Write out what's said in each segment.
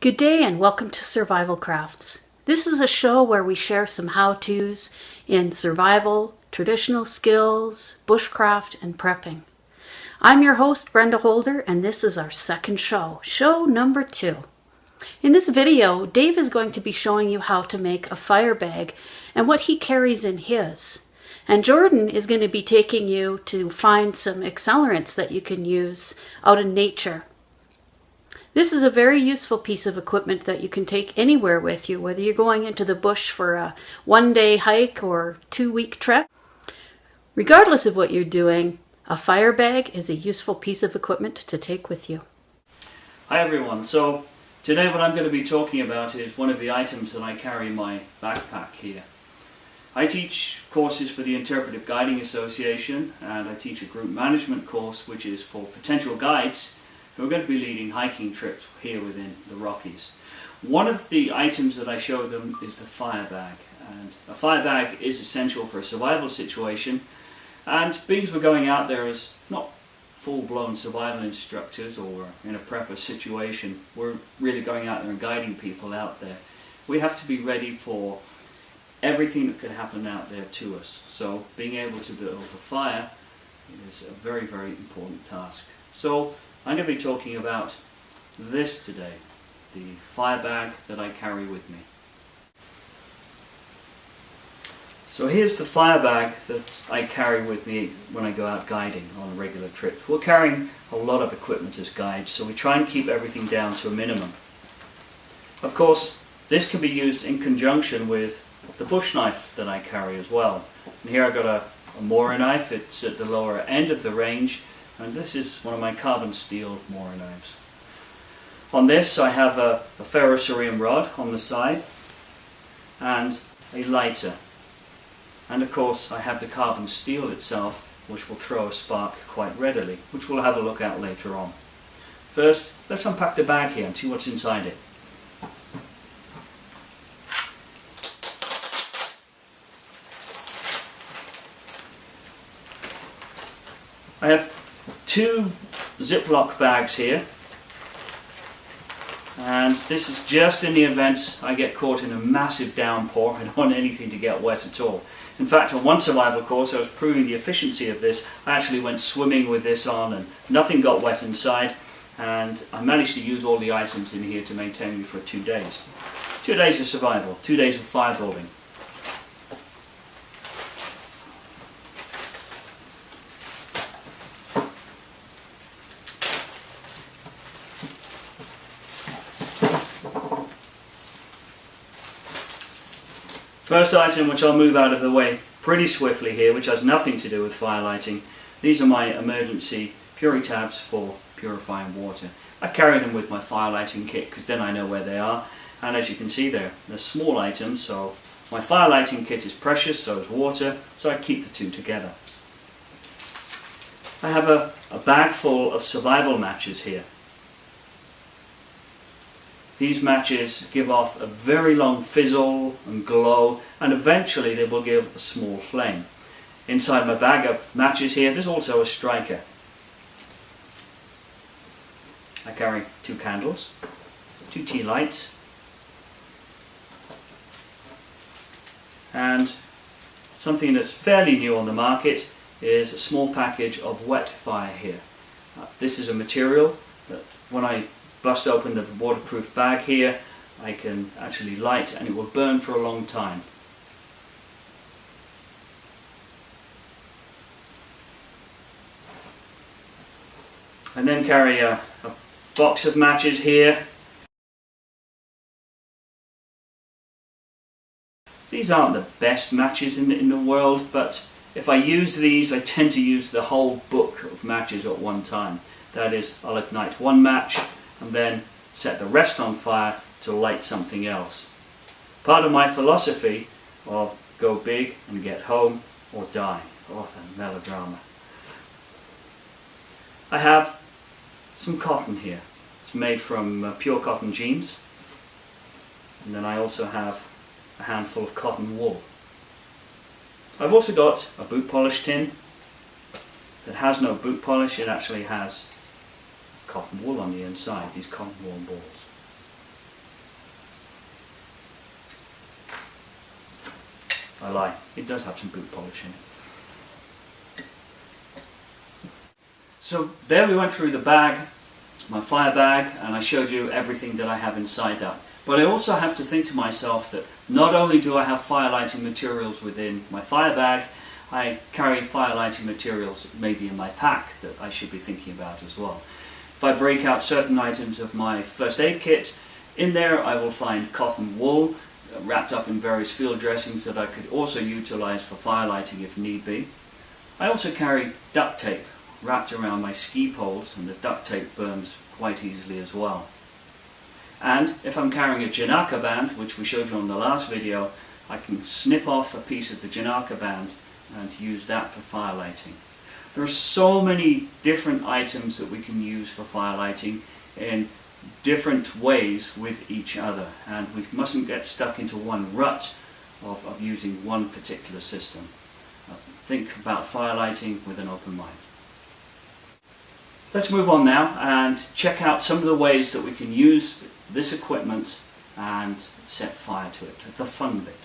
Good day and welcome to Survival Crafts. This is a show where we share some how-tos in survival, traditional skills, bushcraft, and prepping. I'm your host, Brenda Holder, and this is our second show number 2. In this video, Dave is going to be showing you how to make a fire bag and what he carries in his. And Jordan is going to be taking you to find some accelerants that you can use out in nature. This is a very useful piece of equipment that you can take anywhere with you, whether you're going into the bush for a one-day hike or 2-week trek. Regardless of what you're doing, a fire bag is a useful piece of equipment to take with you. Hi everyone, so today what I'm going to be talking about is one of the items that I carry in my backpack here. I teach courses for the Interpretive Guiding Association, and I teach a group management course which is for potential guides who are going to be leading hiking trips here within the Rockies. One of the items that I show them is the fire bag, and a fire bag is essential for a survival situation, and being we're going out there as not full-blown survival instructors or in a prepper situation, we're really going out there and guiding people out there. We have to be ready for everything that could happen out there to us. So being able to build a fire is a very, very important task. So I'm going to be talking about this today, the fire bag that I carry with me. So here's the fire bag that I carry with me when I go out guiding on regular trips. We're carrying a lot of equipment as guides, so we try and keep everything down to a minimum. Of course, this can be used in conjunction with the bush knife that I carry as well. And here I've got a Mora knife. It's at the lower end of the range, and this is one of my carbon steel Mora knives. On this I have a Ferrocerium rod on the side and a lighter, and of course I have the carbon steel itself, which will throw a spark quite readily, which we'll have a look at later on. First, let's unpack the bag here and see what's inside it. I have 2 Ziploc bags here, and this is just in the event I get caught in a massive downpour. I don't want anything to get wet at all. In fact, on one survival course I was proving the efficiency of this. I actually went swimming with this on and nothing got wet inside, and I managed to use all the items in here to maintain me for 2 days. 2 days of survival, 2 days of fire building. First item, which I'll move out of the way pretty swiftly here, which has nothing to do with fire lighting. These are my emergency Puri tabs for purifying water. I carry them with my fire lighting kit because then I know where they are. And as you can see they're small items, so my fire lighting kit is precious, so is water, so I keep the two together. I have a bag full of survival matches here. These matches give off a very long fizzle and glow, and eventually they will give a small flame. Inside my bag of matches here, there's also a striker. I carry 2 candles, 2 tea lights, and something that's fairly new on the market is a small package of wet fire here. This is a material that when I bust open the waterproof bag here, I can actually light and it will burn for a long time. And then carry a box of matches here. These aren't the best matches in the world, but if I use these, I tend to use the whole book of matches at one time. That is, I'll ignite one match and then set the rest on fire to light something else. Part of my philosophy of go big and get home or die. Oh, the melodrama. I have some cotton here. It's made from pure cotton jeans. And then I also have a handful of cotton wool. I've also got a boot polish tin that has no boot polish. It actually has cotton wool on the inside, these cotton wool balls. I lie, it does have some boot polish in it. So there we went through the bag, my fire bag, and I showed you everything that I have inside that. But I also have to think to myself that not only do I have fire lighting materials within my fire bag, I carry fire lighting materials maybe in my pack that I should be thinking about as well. If I break out certain items of my first aid kit, in there I will find cotton wool wrapped up in various field dressings that I could also utilize for fire lighting if need be. I also carry duct tape wrapped around my ski poles, and the duct tape burns quite easily as well. And if I'm carrying a Janaka band, which we showed you on the last video, I can snip off a piece of the Janaka band and use that for fire lighting. There are so many different items that we can use for fire lighting in different ways with each other, and we mustn't get stuck into one rut of using one particular system. Think about fire lighting with an open mind. Let's move on now and check out some of the ways that we can use this equipment and set fire to it, the fun bit.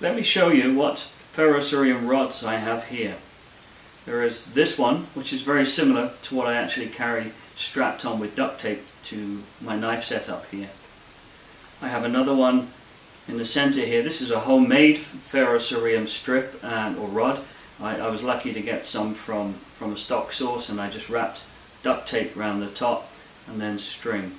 Let me show you what Ferrocerium rods I have here. There is this one, which is very similar to what I actually carry strapped on with duct tape to my knife setup here. I have another one in the center here. This is a homemade Ferrocerium strip or rod. I was lucky to get some from a stock source, and I just wrapped duct tape around the top and then string.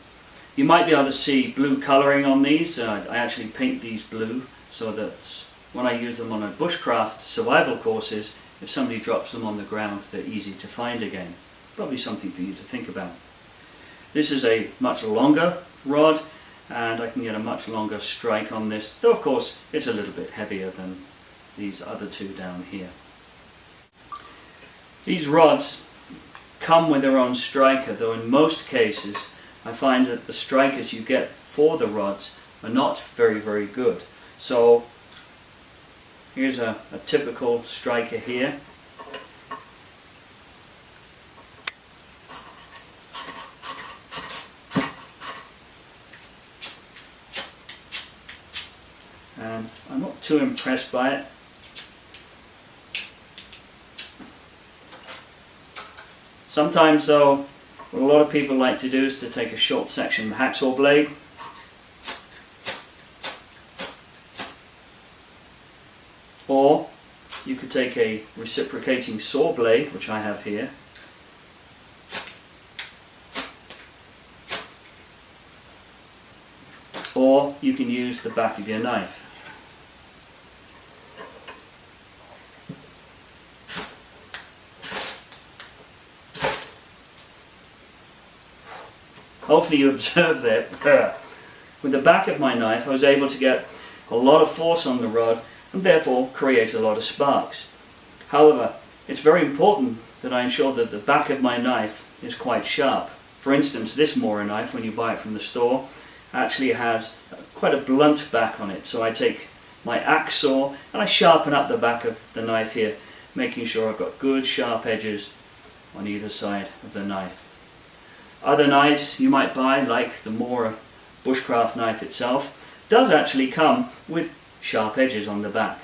You might be able to see blue colouring on these. I actually paint these blue so that when I use them on a bushcraft survival courses, if somebody drops them on the ground, they're easy to find again. Probably something for you to think about. This is a much longer rod, and I can get a much longer strike on this, though of course it's a little bit heavier than these other two down here. These rods come with their own striker, though in most cases I find that the strikers you get for the rods are not very, very good. So here's a typical striker here. And I'm not too impressed by it. Sometimes though, what a lot of people like to do is to take a short section hacksaw blade or you could take a reciprocating saw blade, which I have here, or you can use the back of your knife. Hopefully you observe that with the back of my knife I was able to get a lot of force on the rod and therefore create a lot of sparks. However, it's very important that I ensure that the back of my knife is quite sharp. For instance, this Mora knife, when you buy it from the store, actually has quite a blunt back on it. So I take my axe saw and I sharpen up the back of the knife here, making sure I've got good sharp edges on either side of the knife. Other knives you might buy, like the Mora bushcraft knife itself, does actually come with sharp edges on the back.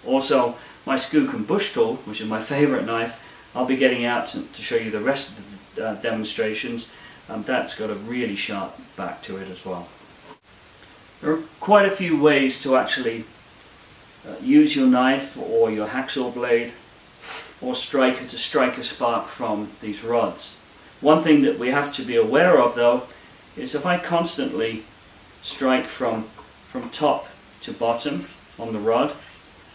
Also, my Skookum bush tool, which is my favourite knife, I'll be getting out to show you the rest of the demonstrations. That's got a really sharp back to it as well. There are quite a few ways to actually use your knife or your hacksaw blade or striker to strike a spark from these rods. One thing that we have to be aware of though is if I constantly strike from top to bottom on the rod,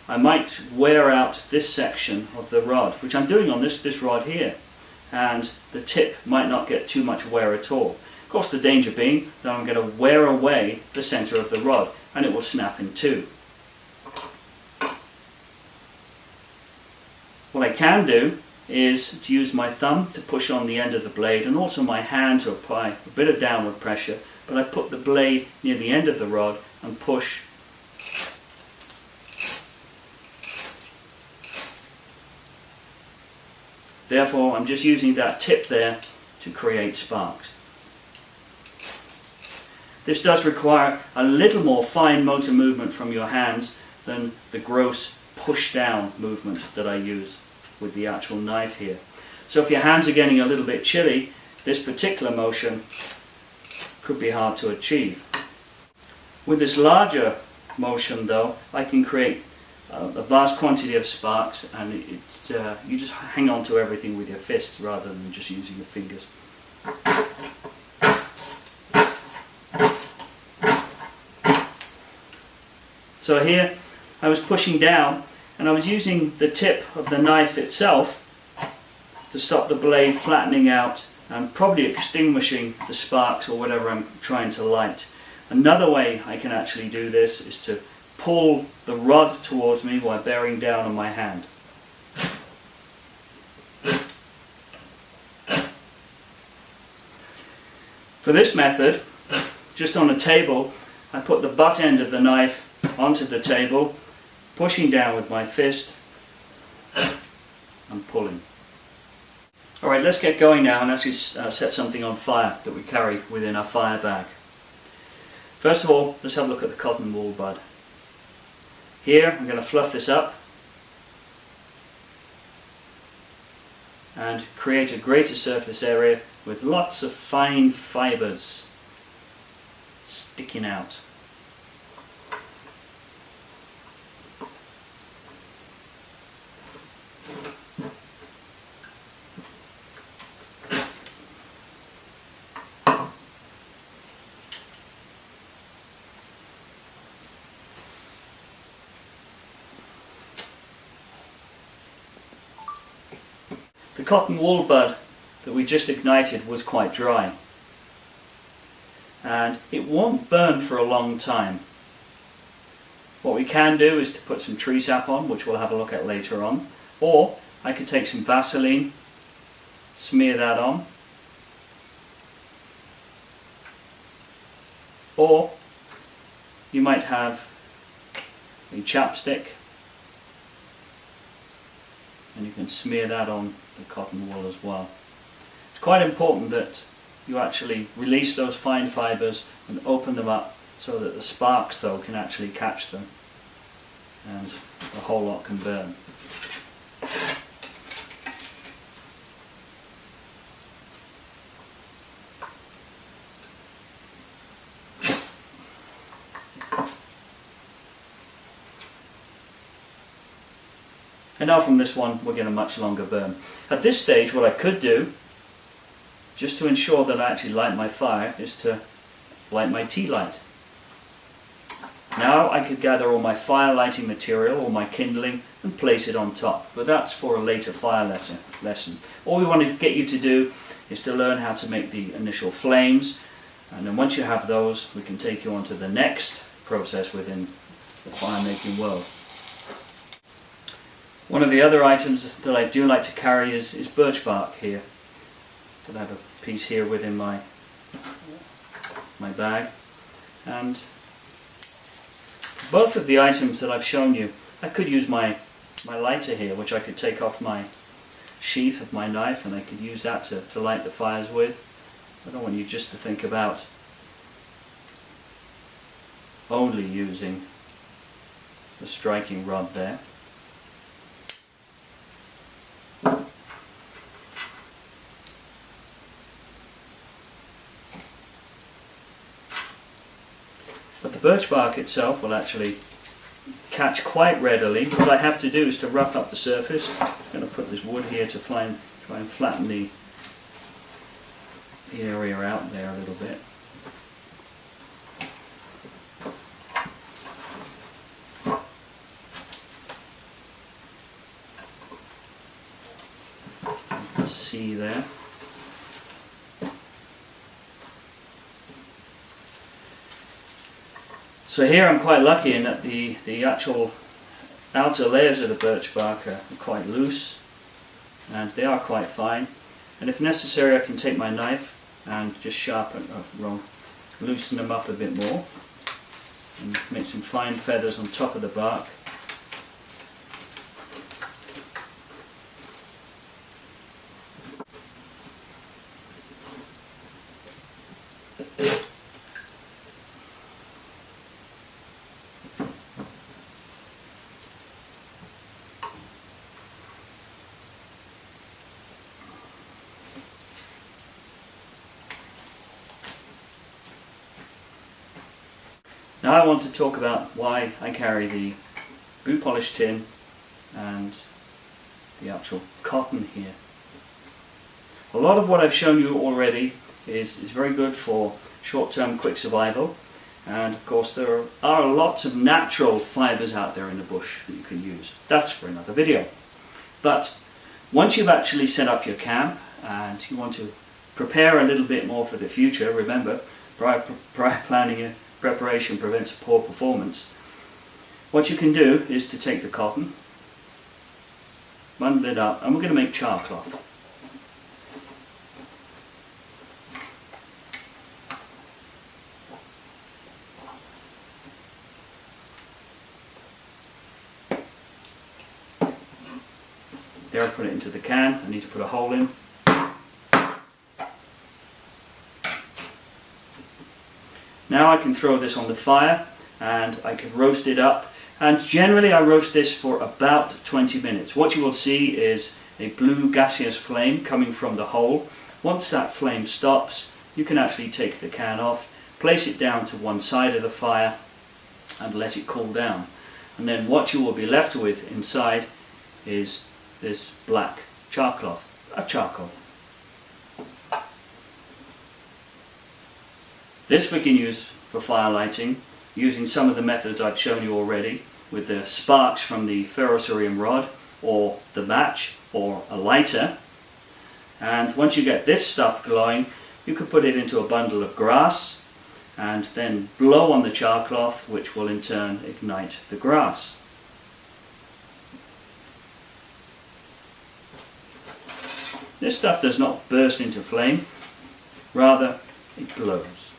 I might wear out this section of the rod, which I'm doing on this rod here, and the tip might not get too much wear at all. Of course, the danger being that I'm going to wear away the center of the rod and it will snap in two. What I can do is to use my thumb to push on the end of the blade and also my hand to apply a bit of downward pressure, but I put the blade near the end of the rod and push. Therefore, I'm just using that tip there to create sparks. This does require a little more fine motor movement from your hands than the gross push down movement that I use with the actual knife here. So if your hands are getting a little bit chilly, this particular motion could be hard to achieve. With this larger motion though, I can create a vast quantity of sparks, and you just hang on to everything with your fists rather than just using your fingers. So here I was pushing down, and I was using the tip of the knife itself to stop the blade flattening out and probably extinguishing the sparks or whatever I'm trying to light. Another way I can actually do this is to pull the rod towards me while bearing down on my hand. For this method, just on a table, I put the butt end of the knife onto the table, pushing down with my fist and pulling. Alright, let's get going now and actually set something on fire that we carry within our fire bag. First of all, let's have a look at the cotton wool bud. Here I'm going to fluff this up and create a greater surface area with lots of fine fibres sticking out. The cotton wool bud that we just ignited was quite dry, and it won't burn for a long time. What we can do is to put some tree sap on, which we'll have a look at later on, or I could take some Vaseline, smear that on, or you might have a chapstick and you can smear that on the cotton wool as well. It's quite important that you actually release those fine fibres and open them up so that the sparks though can actually catch them and the whole lot can burn. And now from this one we'll get a much longer burn. At this stage what I could do, just to ensure that I actually light my fire, is to light my tea light. Now I could gather all my fire lighting material, all my kindling, and place it on top, but that's for a later fire lesson. All we want to get you to do is to learn how to make the initial flames, and then once you have those we can take you on to the next process within the fire making world. One of the other items that I do like to carry is birch bark here. I have a piece here within my bag, and both of the items that I've shown you, I could use my lighter here, which I could take off my sheath of my knife and I could use that to light the fires with. I don't want you just to think about only using the striking rod there. But the birch bark itself will actually catch quite readily. What I have to do is to rough up the surface. I'm going to put this wood here to try and flatten the area out there a little bit. You can see there. So here I'm quite lucky in that the actual outer layers of the birch bark are quite loose and they are quite fine, and if necessary I can take my knife and just loosen them up a bit more and make some fine feathers on top of the bark. Now I want to talk about why I carry the boot polish tin and the actual cotton here. A lot of what I've shown you already is very good for short-term quick survival, and of course there are lots of natural fibres out there in the bush that you can use. That's for another video. But once you've actually set up your camp and you want to prepare a little bit more for the future, remember, prior planning, preparation prevents poor performance. What you can do is to take the cotton, bundle it up, and we're going to make char cloth. There, I put it into the can. I need to put a hole in. Now I can throw this on the fire and I can roast it up, and generally I roast this for about 20 minutes. What you will see is a blue gaseous flame coming from the hole. Once that flame stops, you can actually take the can off, place it down to one side of the fire and let it cool down. And then what you will be left with inside is this black char cloth, a charcoal. This we can use for fire lighting using some of the methods I've shown you already, with the sparks from the Ferrocerium rod or the match or a lighter. And once you get this stuff glowing, you could put it into a bundle of grass and then blow on the char cloth, which will in turn ignite the grass. This stuff does not burst into flame, rather it glows.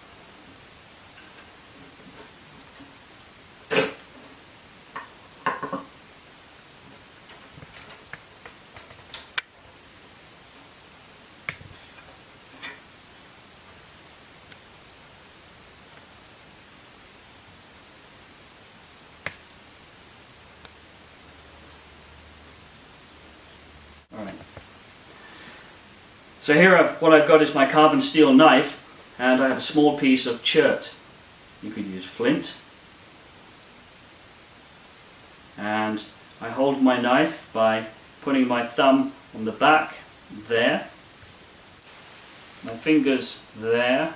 Alright. So here what I've got is my carbon steel knife, and I have a small piece of chert. You could use flint. And I hold my knife by putting my thumb on the back there, my fingers there,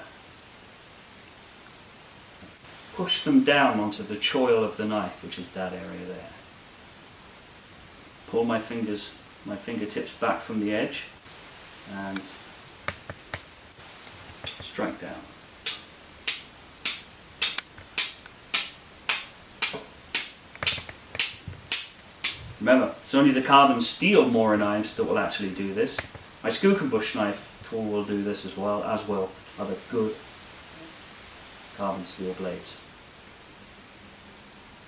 push them down onto the choil of the knife, which is that area there. Pull my fingertips back from the edge and strike down. Remember, it's only the carbon steel Mora knives that will actually do this. My skook and bush knife tool will do this as well other good carbon steel blades.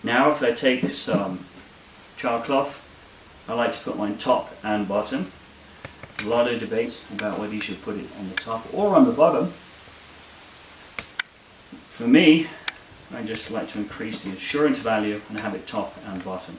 Now if I take some char cloth, I like to put mine top and bottom. A lot of debate about whether you should put it on the top or on the bottom. For me, I just like to increase the insurance value and have it top and bottom.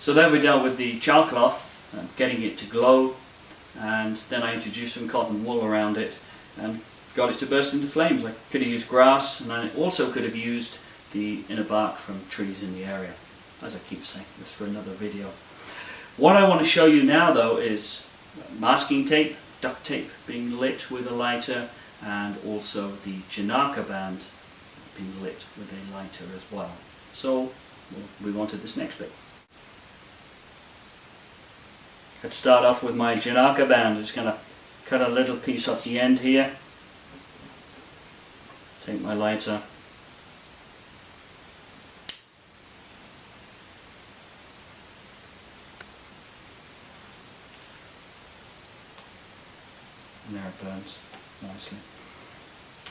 So then we dealt with the char cloth, getting it to glow, and then I introduced some cotton wool around it and got it to burst into flames. I could have used grass, and I also could have used the inner bark from trees in the area. As I keep saying, that's for another video. What I want to show you now though is masking tape, duct tape being lit with a lighter, and also the Janaka band being lit with a lighter as well. So we wanted this next bit. Let's start off with my Janaka band. Just going to cut a little piece off the end here. Take my lighter. And there it burns nicely.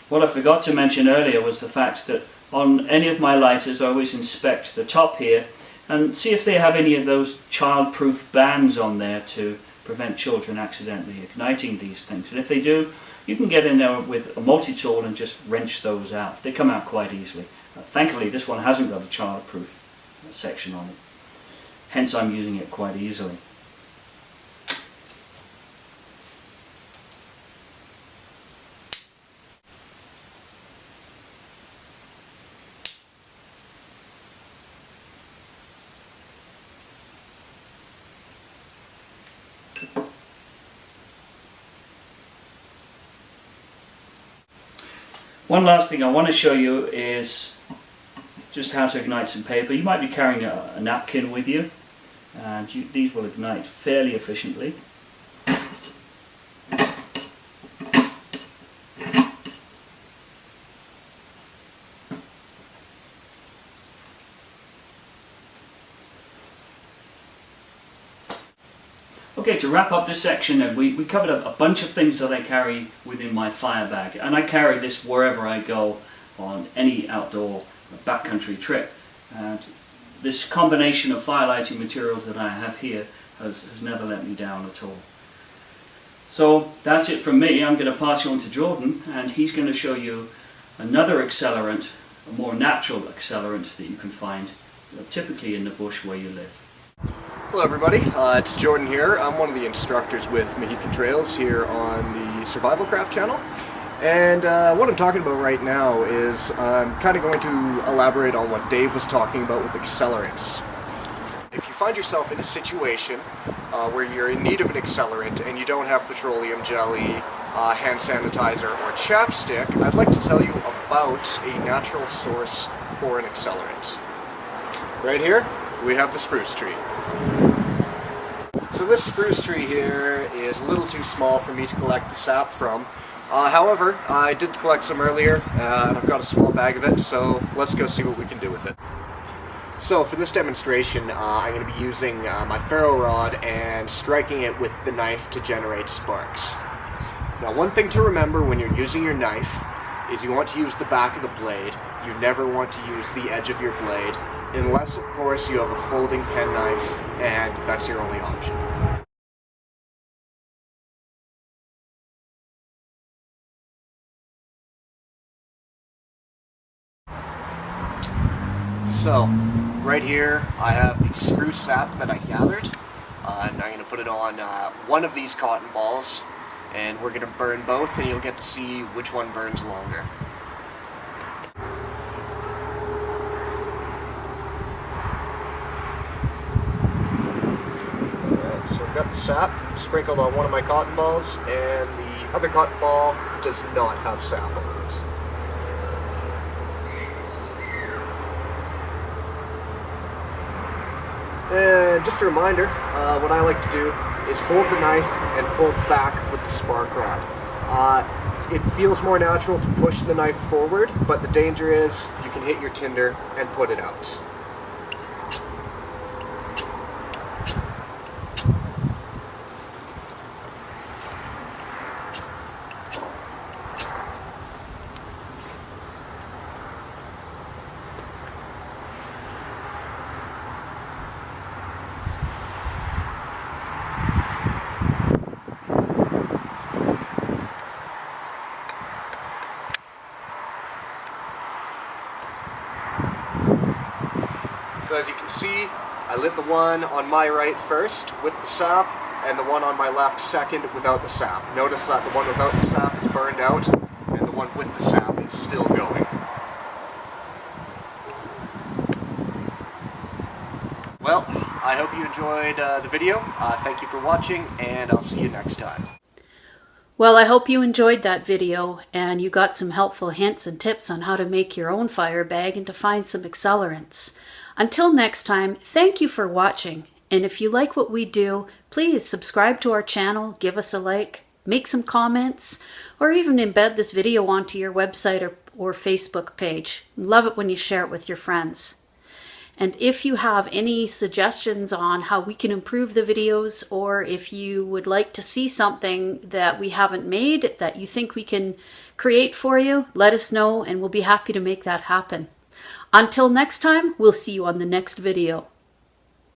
What I forgot to mention earlier was the fact that on any of my lighters I always inspect the top here and see if they have any of those child-proof bands on there to prevent children accidentally igniting these things. And if they do, you can get in there with a multi-tool and just wrench those out. They come out quite easily. Thankfully this one hasn't got a child-proof section on it. Hence I'm using it quite easily. One last thing I want to show you is just how to ignite some paper. You might be carrying a napkin with you, and these will ignite fairly efficiently. Okay, to wrap up this section, we covered a bunch of things that I carry within my fire bag, and I carry this wherever I go on any outdoor backcountry trip. And this combination of fire lighting materials that I have here has never let me down at all. So that's it from me. I'm going to pass you on to Jordan, and he's going to show you another accelerant, a more natural accelerant that you can find typically in the bush where you live. Hello everybody, it's Jordan here. I'm one of the instructors with Mohican Trails here on the Survival Craft channel. And what I'm talking about right now is I'm kind of going to elaborate on what Dave was talking about with accelerants. If you find yourself in a situation where you're in need of an accelerant and you don't have petroleum jelly, hand sanitizer, or chapstick, I'd like to tell you about a natural source for an accelerant. Right here, we have the spruce tree. So this spruce tree here is a little too small for me to collect the sap from. However, I did collect some earlier, and I've got a small bag of it, so let's go see what we can do with it. So for this demonstration, I'm going to be using my ferro rod and striking it with the knife to generate sparks. Now, one thing to remember when you're using your knife is you want to use the back of the blade. You never want to use the edge of your blade, unless, of course, you have a folding penknife, and that's your only option. So, right here, I have the spruce sap that I gathered, and I'm going to put it on one of these cotton balls, and we're going to burn both, and you'll get to see which one burns longer. So I've got the sap sprinkled on one of my cotton balls, and the other cotton ball does not have sap on it. And just a reminder, what I like to do is hold the knife and pull back with the spark rod. It feels more natural to push the knife forward, but the danger is you can hit your tinder and put it out. So as you can see, I lit the one on my right first with the sap, and the one on my left second without the sap. Notice that the one without the sap is burned out, and the one with the sap is still going. Well, I hope you enjoyed the video. Thank you for watching, and I'll see you next time. Well, I hope you enjoyed that video and you got some helpful hints and tips on how to make your own fire bag and to find some accelerants. Until next time, thank you for watching. And if you like what we do, please subscribe to our channel, give us a like, make some comments, or even embed this video onto your website or Facebook page. Love it when you share it with your friends. And if you have any suggestions on how we can improve the videos, or if you would like to see something that we haven't made that you think we can create for you, let us know and we'll be happy to make that happen. Until next time, we'll see you on the next video.